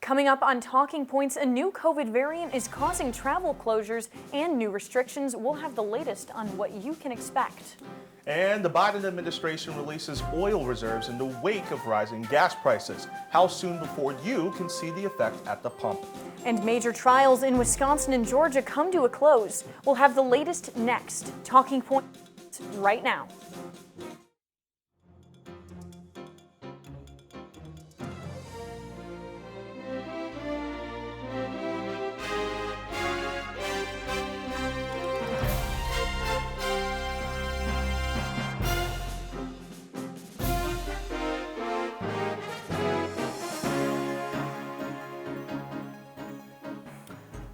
Coming up on Talking Points, a new COVID variant is causing travel closures and new restrictions. We'll have the latest on what you can expect. And the Biden administration releases oil reserves in the wake of rising gas prices. How soon before you can see the effect at the pump? And major trials in Wisconsin and Georgia come to a close. We'll have the latest next. Talking Points right now.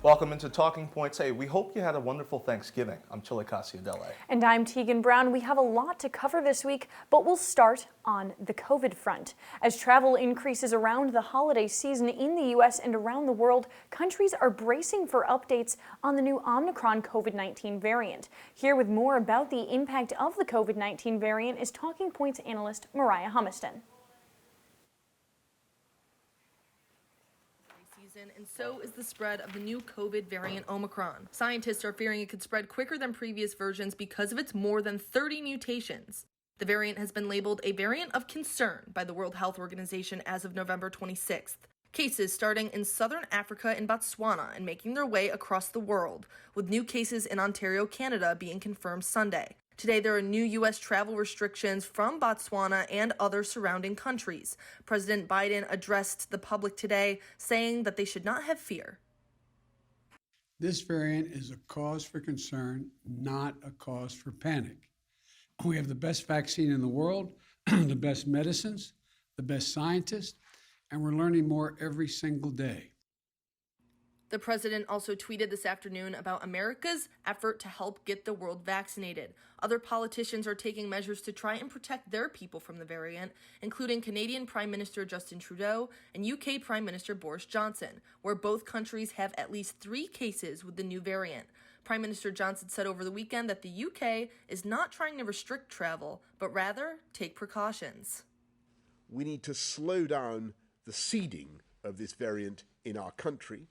Welcome into Talking Points. Hey, we hope you had a wonderful Thanksgiving. I'm Chilekasi, Adele. And I'm Teagan Brown. We have a lot to cover this week, but we'll start on the COVID front. As travel increases around the holiday season in the U.S. and around the world, countries are bracing for updates on the new Omicron COVID-19 variant. Here with more about the impact of the COVID-19 variant is Talking Points analyst Moriah Humiston. And so is the spread of the new COVID variant Omicron. Scientists are fearing it could spread quicker than previous versions because of its more than 30 mutations. The variant has been labeled a variant of concern by the World Health Organization as of November 26th. Cases starting in southern Africa and Botswana and making their way across the world, with new cases in Ontario, Canada being confirmed Sunday. Today, there are new U.S. travel restrictions from Botswana and other surrounding countries. President Biden addressed the public today, saying that they should not have fear. This variant is a cause for concern, not a cause for panic. We have the best vaccine in the world, the best medicines, the best scientists, and we're learning more every single day. The president also tweeted this afternoon about America's effort to help get the world vaccinated. Other politicians are taking measures to try and protect their people from the variant, including Canadian Prime Minister Justin Trudeau and UK Prime Minister Boris Johnson, where both countries have at least 3 cases with the new variant. Prime Minister Johnson said over the weekend that the UK is not trying to restrict travel, but rather take precautions. We need to slow down the seeding of this variant in our country.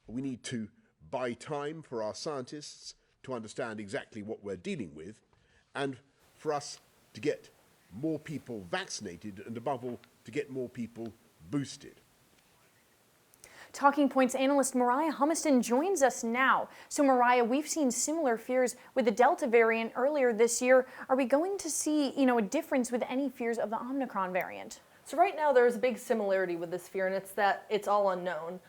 We need to buy time for our scientists to understand exactly what we're dealing with, and for us to get more people vaccinated and, above all, to get more people boosted. Talking Points analyst Moriah Humiston joins us now. So Moriah, we've seen similar fears with the Delta variant earlier this year. Are we going to see, a difference with any fears of the Omicron variant? So right now there's a big similarity with this fear, and it's that it's all unknown.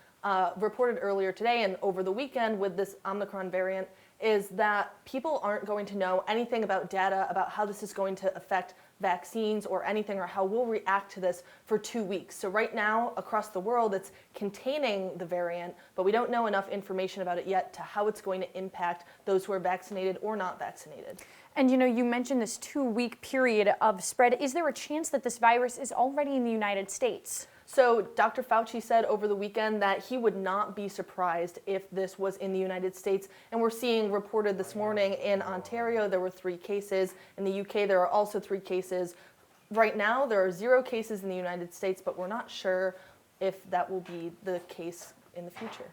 Reported earlier today and over the weekend with this Omicron variant is that people aren't going to know anything about data about how this is going to affect vaccines or anything, or how we'll react to this for 2 weeks. So right now across the world it's containing the variant, but we don't know enough information about it yet to how it's going to impact those who are vaccinated or not vaccinated. And you mentioned this 2-week period of spread. Is there a chance that this virus is already in the United States? So Dr. Fauci said over the weekend that he would not be surprised if this was in the United States. And we're seeing reported this morning in Ontario, there were 3 cases. In the UK, there are also 3 cases. Right now, there are 0 cases in the United States, but we're not sure if that will be the case in the future.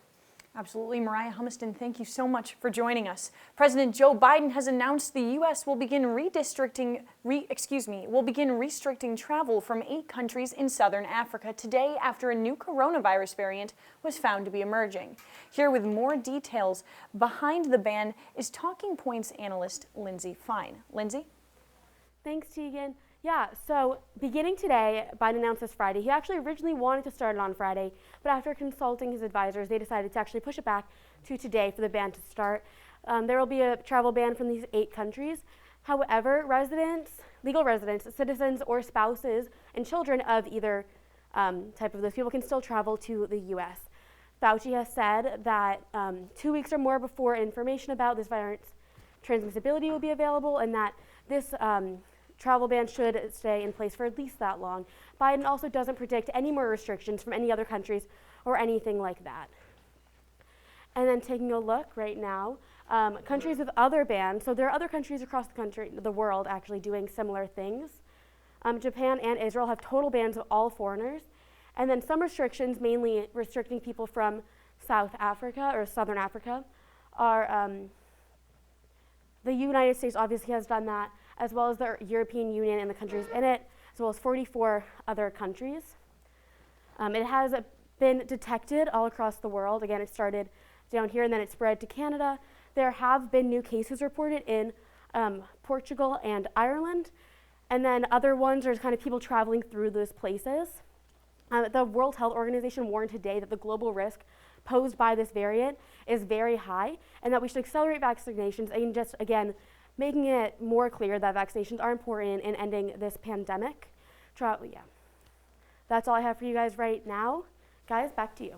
Absolutely. Moriah Humiston, thank you so much for joining us. President Joe Biden has announced the U.S. will begin restricting travel from 8 countries in southern Africa today after a new coronavirus variant was found to be emerging. Here with more details behind the ban is Talking Points analyst Lindsey Fine. Lindsey? Thanks, Teagan. Yeah, so beginning today, Biden announced this Friday. He actually originally wanted to start it on Friday, but after consulting his advisors, they decided to actually push it back to today for the ban to start. There will be a travel ban from these 8 countries. However, legal residents, citizens, or spouses and children of either type of those people can still travel to the U.S. Fauci has said that 2 weeks or more before information about this virus transmissibility will be available, and that this travel ban should stay in place for at least that long. Biden also doesn't predict any more restrictions from any other countries or anything like that. And then taking a look right now, countries with other bans, so there are other countries across the world actually doing similar things. Japan and Israel have total bans of all foreigners, And then some restrictions, mainly restricting people from South Africa or Southern Africa, are the United States obviously has done that, as well as the European Union and the countries in it, as well as 44 other countries. It has been detected all across the world. Again, it started down here and then it spread to Canada. There have been new cases reported in Portugal and Ireland, and then other ones are kind of people traveling through those places. The World Health Organization warned today that the global risk posed by this variant is very high, and that we should accelerate vaccinations and just, again, making it more clear that vaccinations are important in ending this pandemic. That's all I have for you guys right now. Guys, back to you.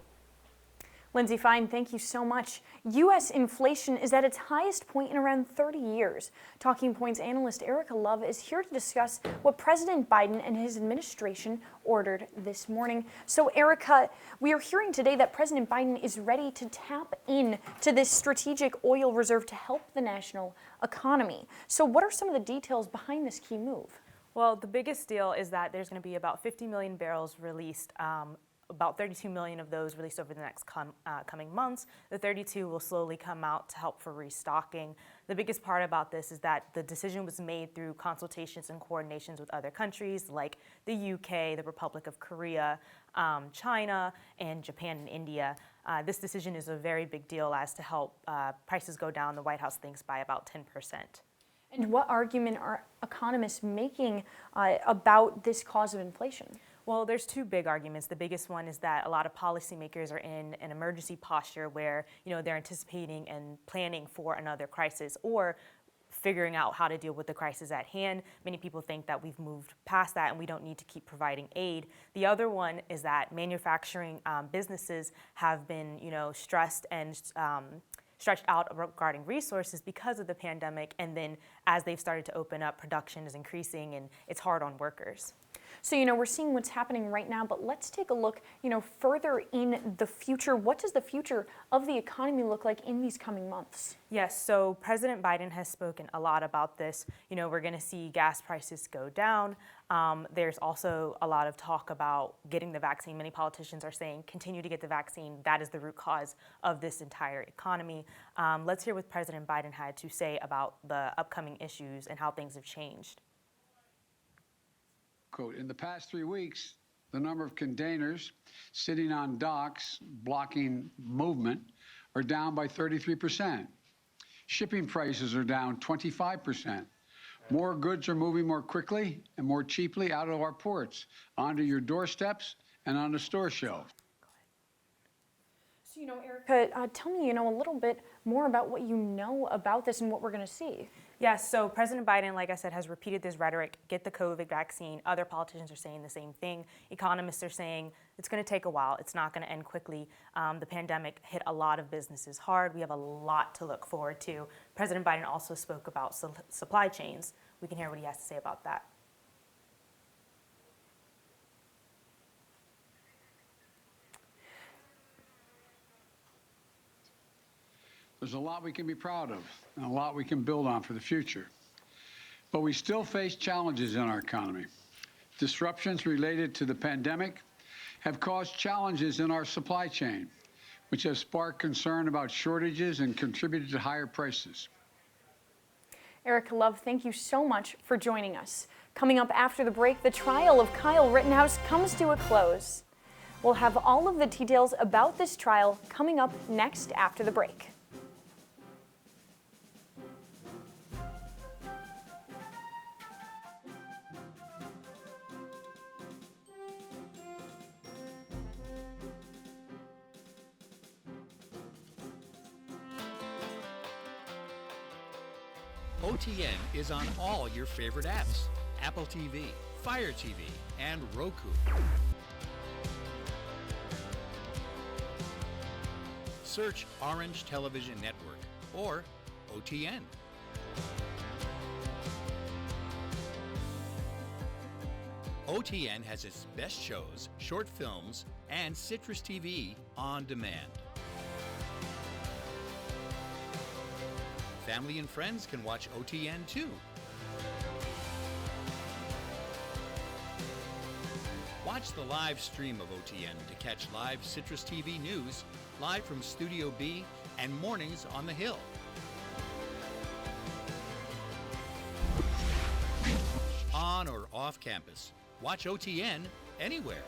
Lindsey Fine, thank you so much. U.S. inflation is at its highest point in around 30 years. Talking Point's analyst Ericka Love is here to discuss what President Biden and his administration ordered this morning. So, Ericka, we are hearing today that President Biden is ready to tap into this strategic oil reserve to help the national economy. So, what are some of the details behind this key move? Well, the biggest deal is that there's going to be about 50 million barrels released, about 32 million of those released over the next coming months. The 32 will slowly come out to help for restocking. The biggest part about this is that the decision was made through consultations and coordinations with other countries like the UK, the Republic of Korea, China, and Japan and India. This decision is a very big deal as to help prices go down. The White House thinks by about 10%. And what argument are economists making about this cause of inflation? Well, there's two big arguments. The biggest one is that a lot of policymakers are in an emergency posture where, they're anticipating and planning for another crisis or figuring out how to deal with the crisis at hand. Many people think that we've moved past that and we don't need to keep providing aid. The other one is that manufacturing businesses have been, stressed and stretched out regarding resources because of the pandemic, and then as they've started to open up, production is increasing and it's hard on workers. So, we're seeing what's happening right now, but let's take a look, further in the future. What does the future of the economy look like in these coming months? Yes, so President Biden has spoken a lot about this. We're going to see gas prices go down. There's also a lot of talk about getting the vaccine. Many politicians are saying, continue to get the vaccine. That is the root cause of this entire economy. Let's hear what President Biden had to say about the upcoming issues and how things have changed. Quote, in the past 3 weeks, the number of containers sitting on docks blocking movement are down by 33%. Shipping prices are down 25%. More goods are moving more quickly and more cheaply out of our ports, onto your doorsteps and on the store shelf. So, Ericka, tell me, a little bit more about what you know about this and what we're going to see. Yes, so President Biden, like I said, has repeated this rhetoric, get the COVID vaccine. Other politicians are saying the same thing. Economists are saying it's going to take a while. It's not going to end quickly. The pandemic hit a lot of businesses hard. We have a lot to look forward to. President Biden also spoke about supply chains. We can hear what he has to say about that. There's a lot we can be proud of and a lot we can build on for the future. But we still face challenges in our economy. Disruptions related to the pandemic have caused challenges in our supply chain, which have sparked concern about shortages and contributed to higher prices. Ericka Love, thank you so much for joining us. Coming up after the break, the trial of Kyle Rittenhouse comes to a close. We'll have all of the details about this trial coming up next after the break. OTN is on all your favorite apps: Apple TV, Fire TV, and Roku. Search Orange Television Network or OTN. OTN has its best shows, short films, and CitrusTV on demand. Family and friends can watch OTN too. Watch Watch the live stream of OTN to catch live Citrus TV news, live from Studio B, and mornings on the Hill. On or off campus, watch OTN anywhere.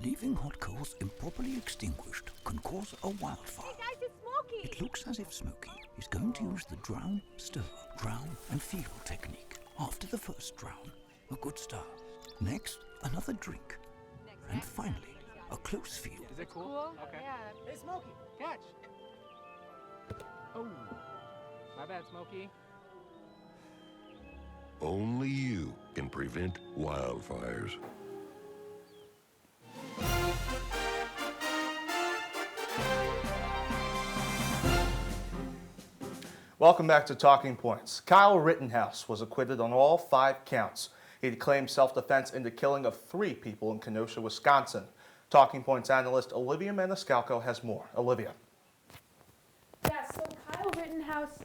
Leaving hot coals improperly extinguished can cause a wildfire. Hey guys, it's Smokey! It looks as if Smokey is going to use the drown, stir, drown and feel technique. After the first drown, a good stir. Next, another drink. And finally, a close feel. Is it cool? Okay. Yeah. Hey Smokey, catch! Oh, my bad, Smokey. Only you can prevent wildfires. Welcome back to Talking Points. Kyle Rittenhouse was acquitted on all 5 counts. He claimed self-defense in the killing of 3 people in Kenosha, Wisconsin. Talking Points analyst Olivia Maniscalco has more. Olivia. Yeah, so Kyle Rittenhouse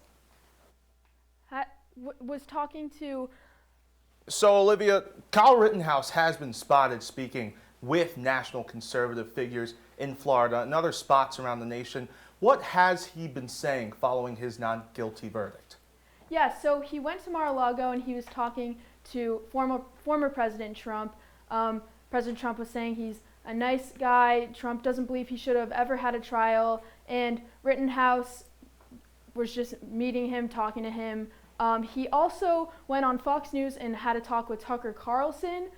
was talking to... So Olivia, Kyle Rittenhouse has been spotted speaking with national conservative figures in Florida and other spots around the nation. What has he been saying following his not-guilty verdict? Yeah, so he went to Mar-a-Lago and he was talking to former President Trump. President Trump was saying he's a nice guy. Trump doesn't believe he should have ever had a trial. And Rittenhouse was just meeting him, talking to him. He also went on Fox News and had a talk with Tucker Carlson.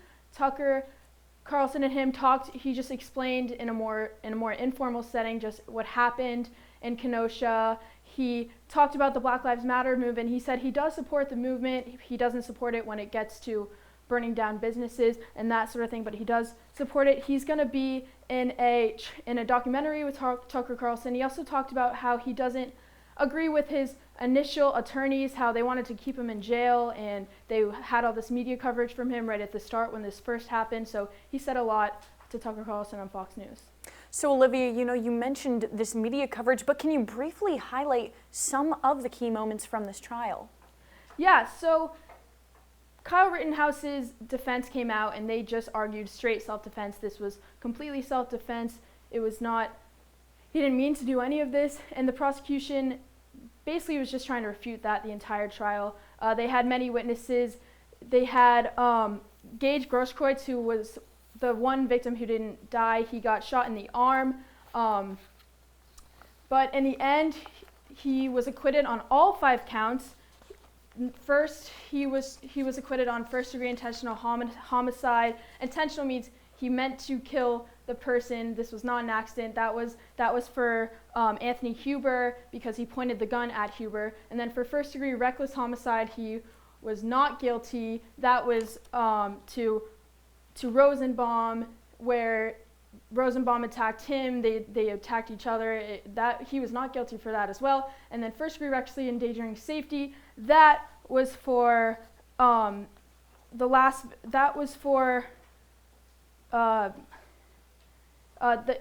Carlson and him talked. He just explained in a more informal setting just what happened in Kenosha. He talked about the Black Lives Matter movement. He said he does support the movement. He doesn't support it when it gets to burning down businesses and that sort of thing, but he does support it. He's going to be in a documentary with Tucker Carlson. He also talked about how he doesn't agree with his initial attorneys, how they wanted to keep him in jail, and they had all this media coverage from him right at the start when this first happened. So he said a lot to Tucker Carlson on Fox News. So Olivia, you mentioned this media coverage, but can you briefly highlight some of the key moments from this trial? Yeah, so Kyle Rittenhouse's defense came out and they just argued straight self-defense. This was completely self-defense. It was not, he didn't mean to do any of this, and the prosecution basically was just trying to refute that the entire trial. They had many witnesses. They had Gage Grosskreutz, who was the one victim who didn't die. He got shot in the arm. But in the end, he was acquitted on all 5 counts. First, he was acquitted on first-degree intentional homicide. Intentional means he meant to kill the person. This was not an accident. That was for Anthony Huber because he pointed the gun at Huber. And then for first-degree reckless homicide, he was not guilty. That was to Rosenbaum, where Rosenbaum attacked him. They attacked each other. He was not guilty for that as well. And then first-degree recklessly endangering safety. That was for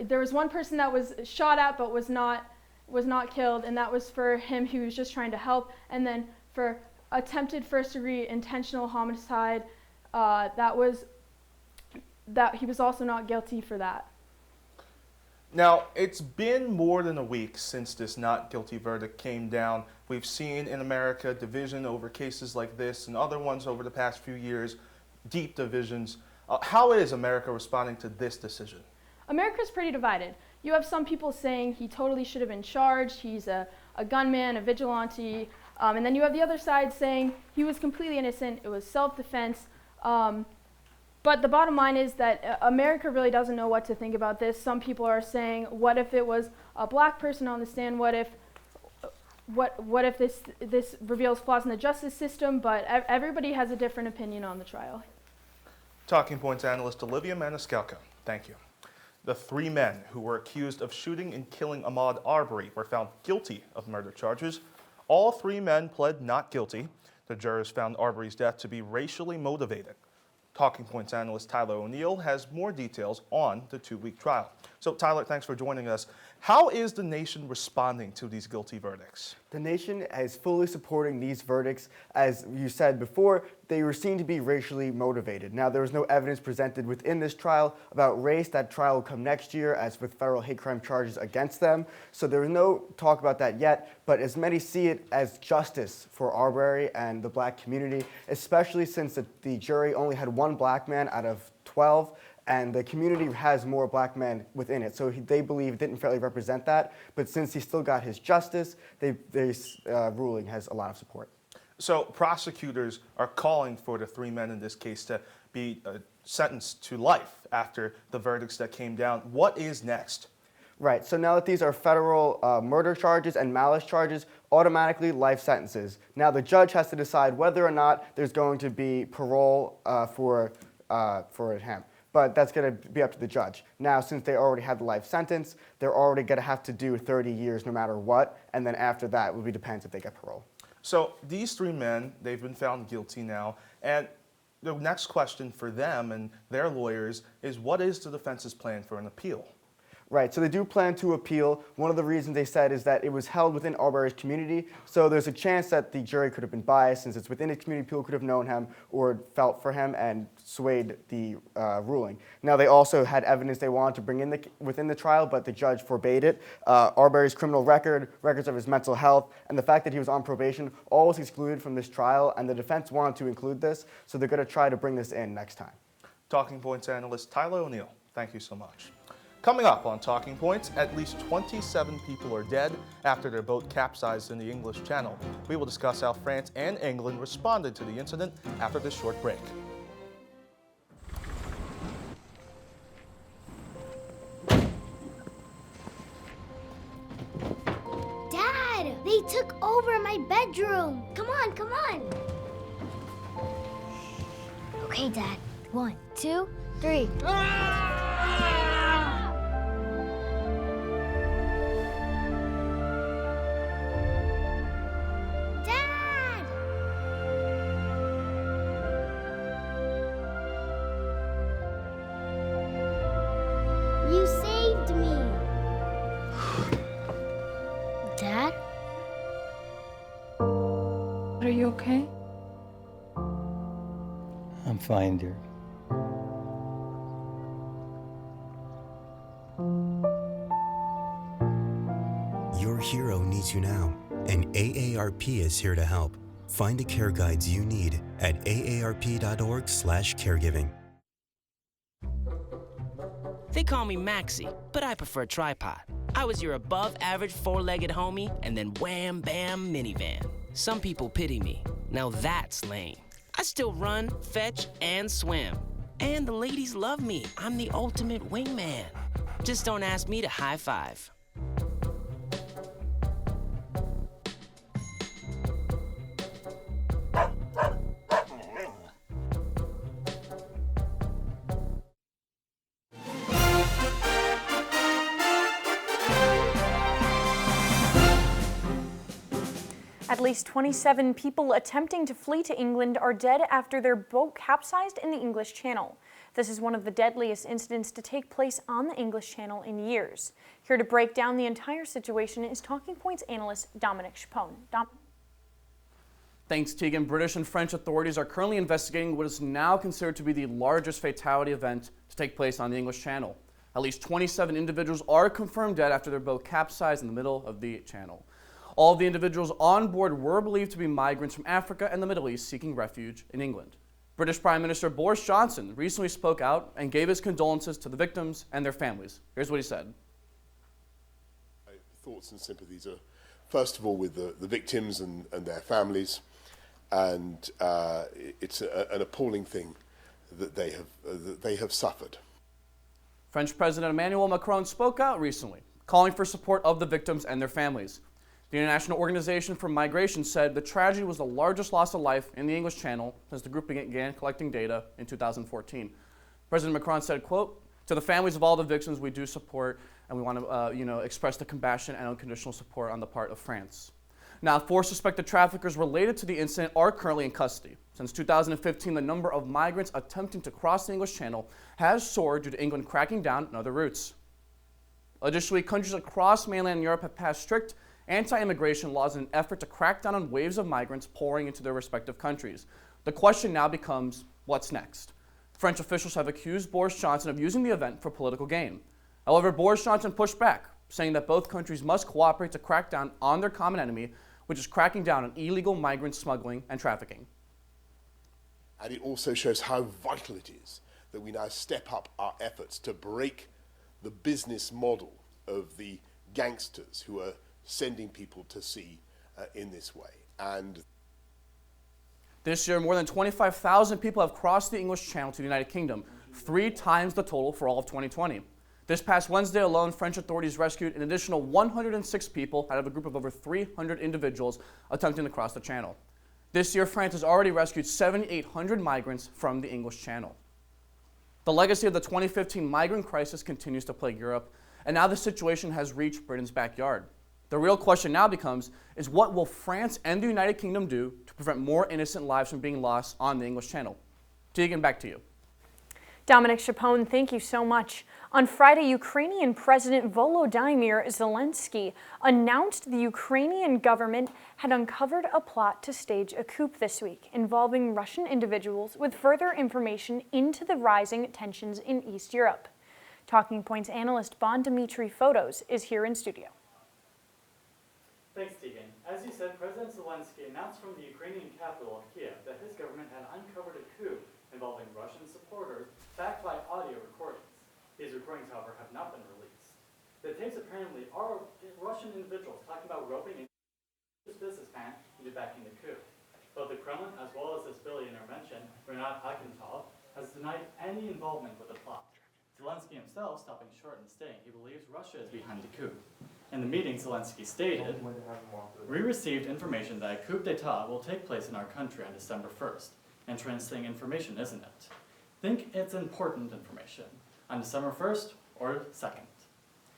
there was one person that was shot at but was not killed, and that was for him who was just trying to help. And then for attempted first-degree intentional homicide, that he was also not guilty for that. Now, it's been more than a week since this not guilty verdict came down. We've seen in America division over cases like this and other ones over the past few years, deep divisions. How is America responding to this decision? America's pretty divided. You have some people saying he totally should have been charged, he's a gunman, a vigilante, and then you have the other side saying he was completely innocent, it was self-defense. But the bottom line is that America really doesn't know what to think about this. Some people are saying, what if it was a black person on the stand? What if this reveals flaws in the justice system? But everybody has a different opinion on the trial. Talking Points analyst Olivia Maniscalco, thank you. The 3 men who were accused of shooting and killing Ahmaud Arbery were found guilty of murder charges. All 3 men pled not guilty. The jurors found Arbery's death to be racially motivated. Talking Points analyst Tyler O'Neill has more details on the 2-week trial. So Tyler, thanks for joining us. How is the nation responding to these guilty verdicts? The nation is fully supporting these verdicts. As you said before, they were seen to be racially motivated. Now, there was no evidence presented within this trial about race. That trial will come next year, as with federal hate crime charges against them. So there was no talk about that yet, but as many see it as justice for Arbery and the black community, especially since the jury only had one black man out of 12, and the community has more black men within it. So they believe it didn't fairly represent that, but since he still got his justice, this ruling has a lot of support. So prosecutors are calling for the three men in this case to be sentenced to life after the verdicts that came down. What is next? Right, so now that these are federal murder charges and malice charges, automatically life sentences. Now the judge has to decide whether or not there's going to be parole for him. But that's going to be up to the judge. Now, since they already have the life sentence, they're already going to have to do 30 years no matter what, and then after that, it depends if they get parole. So these three men, they've been found guilty now, and the next question for them and their lawyers is, what is the defense's plan for an appeal? Right, so they do plan to appeal. One of the reasons they said is that it was held within Arbery's community, so there's a chance that the jury could have been biased since it's within his community, people could have known him or felt for him and swayed the ruling. Now, they also had evidence they wanted to bring in within the trial, but the judge forbade it. Arbery's criminal record, records of his mental health, and the fact that he was on probation, all was excluded from this trial, and the defense wanted to include this, so they're going to try to bring this in next time. Talking Points analyst Tyler O'Neill, thank you so much. Coming up on Talking Points, at least 27 people are dead after their boat capsized in the English Channel. We will discuss how France and England responded to the incident after this short break. Dad, they took over my bedroom. Come on, come on. Okay, Dad. 1, 2, 3. You saved me. Dad? Are you okay? I'm fine, dear. Your hero needs you now, and AARP is here to help. Find the care guides you need at aarp.org/caregiving. They call me Maxie, but I prefer tripod. I was your above-average four-legged homie, and then wham, bam, minivan. Some people pity me. Now that's lame. I still run, fetch, and swim. And the ladies love me. I'm the ultimate wingman. Just don't ask me to high five. At least 27 people attempting to flee to England are dead after their boat capsized in the English Channel. This is one of the deadliest incidents to take place on the English Channel in years. Here to break down the entire situation is Talking Points analyst Dominic Chiappone. Thanks, Teagan. British and French authorities are currently investigating what is now considered to be the largest fatality event to take place on the English Channel. At least 27 individuals are confirmed dead after their boat capsized in the middle of the channel. All of the individuals on board were believed to be migrants from Africa and the Middle East seeking refuge in England. British Prime Minister Boris Johnson recently spoke out and gave his condolences to the victims and their families. Here's what he said. My thoughts and sympathies are, first of all, with the victims and their families. And it's an appalling thing that they have suffered. French President Emmanuel Macron spoke out recently, calling for support of the victims and their families. The International Organization for Migration said the tragedy was the largest loss of life in the English Channel since the group began collecting data in 2014. President Macron said, quote, "To the families of all the victims, we do support, and we want to express the compassion and unconditional support on the part of France." Now, 4 suspected traffickers related to the incident are currently in custody. Since 2015, the number of migrants attempting to cross the English Channel has soared due to England cracking down on other routes. Additionally, countries across mainland Europe have passed strict anti-immigration laws in an effort to crack down on waves of migrants pouring into their respective countries. The question now becomes, what's next? French officials have accused Boris Johnson of using the event for political gain. However, Boris Johnson pushed back, saying that both countries must cooperate to crack down on their common enemy, which is cracking down on illegal migrant smuggling and trafficking. And it also shows how vital it is that we now step up our efforts to break the business model of the gangsters who are sending people to sea in this way. And this year, more than 25,000 people have crossed the English Channel to the United Kingdom, 3 times the total for all of 2020. This past Wednesday alone, French authorities rescued an additional 106 people out of a group of over 300 individuals attempting to cross the Channel. This year, France has already rescued 7,800 migrants from the English Channel. The legacy of the 2015 migrant crisis continues to plague Europe, and now the situation has reached Britain's backyard. The real question now becomes, is what will France and the United Kingdom do to prevent more innocent lives from being lost on the English Channel? Teagan, back to you. Dominic Chiappone, thank you so much. On Friday, Ukrainian President Volodymyr Zelensky announced the Ukrainian government had uncovered a plot to stage a coup this week involving Russian individuals, with further information into the rising tensions in East Europe. Talking Points analyst Bond Photos is here in studio. Thanks, Teagan. As you said, President Zelensky announced from the Ukrainian capital of Kiev that his government had uncovered a coup involving Russian supporters, backed by audio recordings. These recordings, however, have not been released. The tapes apparently are Russian individuals talking about roping in this businessman into backing the coup. Both the Kremlin, as well as this billionaire mentioned, Renat Akhmetov, has denied any involvement with the plot. Zelensky himself stopping short and saying he believes Russia is behind the coup. In the meeting, Zelensky stated, "We received information that a coup d'etat will take place in our country on December 1st. Interesting information, isn't it? Think it's important information. On December 1st or 2nd.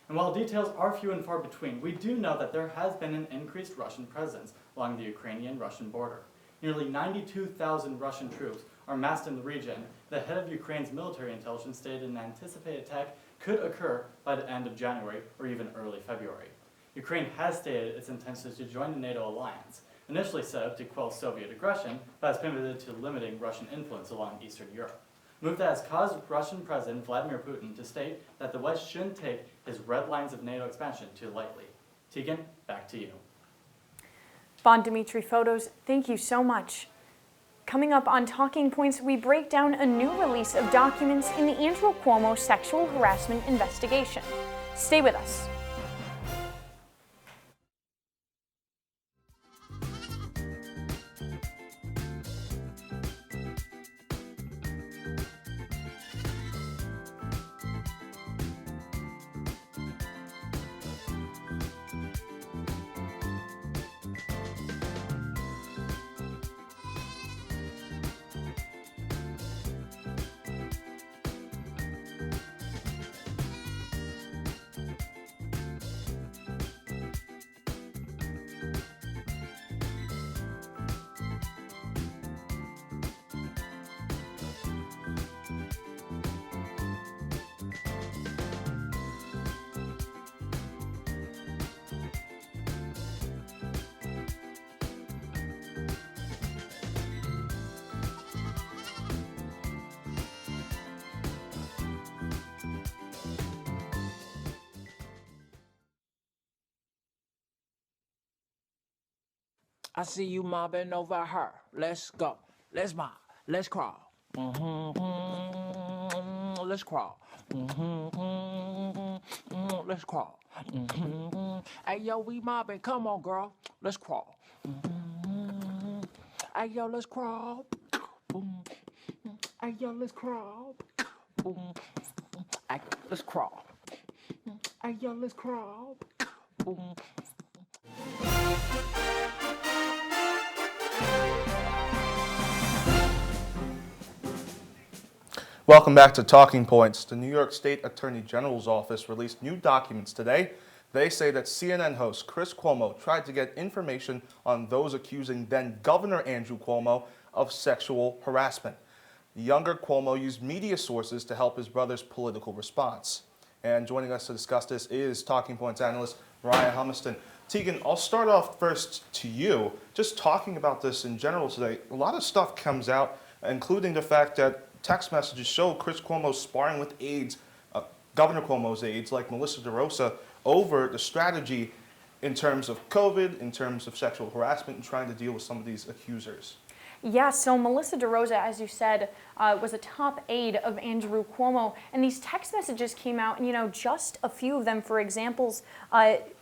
And while details are few and far between, we do know that there has been an increased Russian presence along the Ukrainian-Russian border. Nearly 92,000 Russian troops are massed in the region. The head of Ukraine's military intelligence stated an anticipated attack could occur by the end of January or even early February. Ukraine has stated its intention to join the NATO alliance, initially set up to quell Soviet aggression, but has pivoted to limiting Russian influence along Eastern Europe. A move that has caused Russian President Vladimir Putin to state that the West shouldn't take his red lines of NATO expansion too lightly. Teagan, back to you. Bond Photos, thank you so much. Coming up on Talking Points, we break down a new release of documents in the Andrew Cuomo sexual harassment investigation. Stay with us. I see you mobbing over her. Let's go. Let's mob. Let's crawl. Let's crawl. Let's crawl. Hey, yo, we mobbing. Come on, girl. Let's crawl. Hey, yo, let's crawl. Hey, yo, let's crawl. Hey, let's crawl. Hey, yo, let's crawl. Welcome back to Talking Points. The New York State Attorney General's office released new documents today. They say that CNN host Chris Cuomo tried to get information on those accusing then Governor Andrew Cuomo of sexual harassment. The younger Cuomo used media sources to help his brother's political response. And joining us to discuss this is Talking Points analyst Moriah Humiston. Teagan, I'll start off first to you. Just talking about this in general today, a lot of stuff comes out, including the fact that text messages show Chris Cuomo sparring with aides, Governor Cuomo's aides like Melissa DeRosa, over the strategy in terms of COVID, in terms of sexual harassment, and trying to deal with some of these accusers. Yeah, so Melissa DeRosa, as you said, was a top aide of Andrew Cuomo, and these text messages came out, and just a few of them, for examples,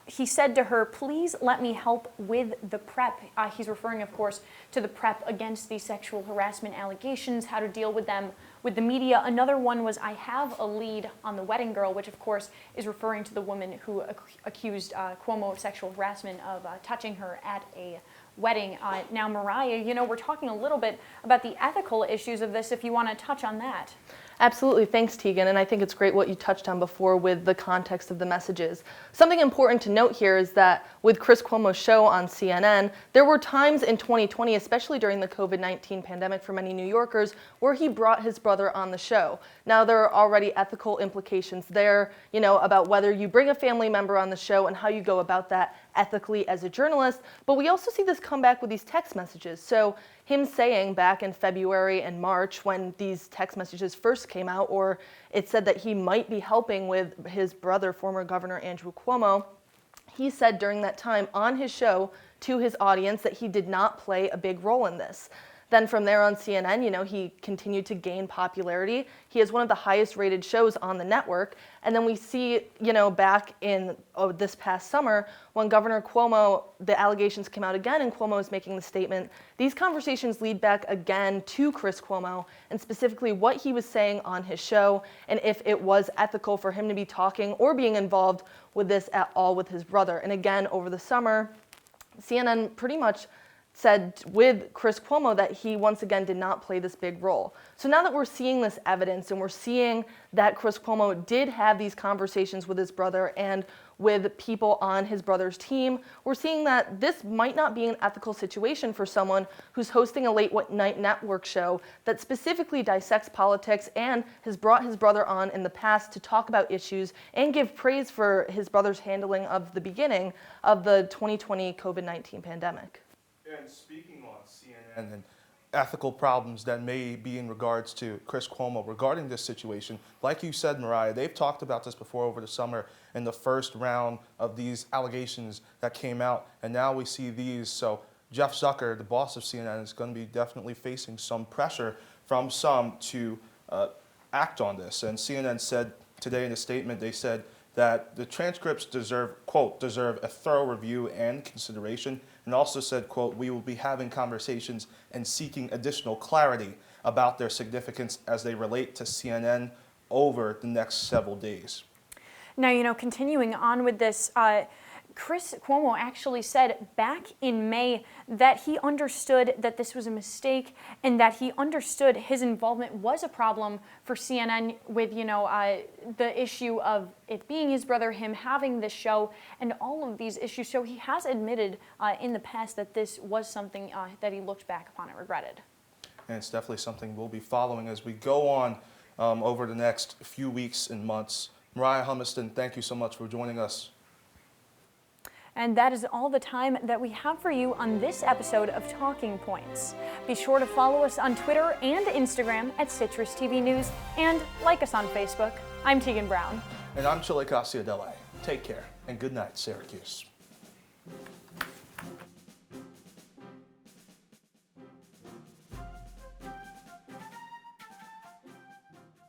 he said to her, "Please let me help with the prep." He's referring, of course, to the prep against these sexual harassment allegations, how to deal with them with the media. Another one was, "I have a lead on the wedding girl," which, of course, is referring to the woman who accused Cuomo of sexual harassment of touching her at a wedding. Now, Moriah, we're talking a little bit about the ethical issues of this, if you want to touch on that. Absolutely. Thanks, Teagan. And I think it's great what you touched on before with the context of the messages. Something important to note here is that with Chris Cuomo's show on CNN, there were times in 2020, especially during the COVID-19 pandemic for many New Yorkers, where he brought his brother on the show. Now, there are already ethical implications there, about whether you bring a family member on the show and how you go about that ethically as a journalist. But we also see this come back with these text messages. So him saying back in February and March when these text messages first came out, or it said that he might be helping with his brother, former Governor Andrew Cuomo, he said during that time on his show to his audience that he did not play a big role in this. Then from there on CNN, he continued to gain popularity. He has one of the highest rated shows on the network. And then we see, back in this past summer when Governor Cuomo, the allegations came out again and Cuomo is making the statement, these conversations lead back again to Chris Cuomo and specifically what he was saying on his show and if it was ethical for him to be talking or being involved with this at all with his brother. And again, over the summer, CNN pretty much said with Chris Cuomo that he once again did not play this big role. So now that we're seeing this evidence and we're seeing that Chris Cuomo did have these conversations with his brother and with people on his brother's team, we're seeing that this might not be an ethical situation for someone who's hosting a late night network show that specifically dissects politics and has brought his brother on in the past to talk about issues and give praise for his brother's handling of the beginning of the 2020 COVID-19 pandemic. And speaking on CNN and ethical problems that may be in regards to Chris Cuomo regarding this situation, like you said, Moriah, they've talked about this before over the summer in the first round of these allegations that came out, and now we see these. So Jeff Zucker, the boss of CNN, is going to be definitely facing some pressure from some to act on this. And CNN said today in a statement, they said that the transcripts deserve, quote, deserve a thorough review and consideration, and also said, quote, we will be having conversations and seeking additional clarity about their significance as they relate to CNN over the next several days. Now, continuing on with this, Chris Cuomo actually said back in May that he understood that this was a mistake and that he understood his involvement was a problem for CNN with, the issue of it being his brother, him having this show, and all of these issues. So he has admitted in the past that this was something that he looked back upon and regretted. And it's definitely something we'll be following as we go on over the next few weeks and months. Moriah Humiston, thank you so much for joining us. And that is all the time that we have for you on this episode of Talking Points. Be sure to follow us on Twitter and Instagram at CitrusTV News and like us on Facebook. I'm Teagan Brown. And I'm Chilekasi, Adele. Take care and good night, Syracuse.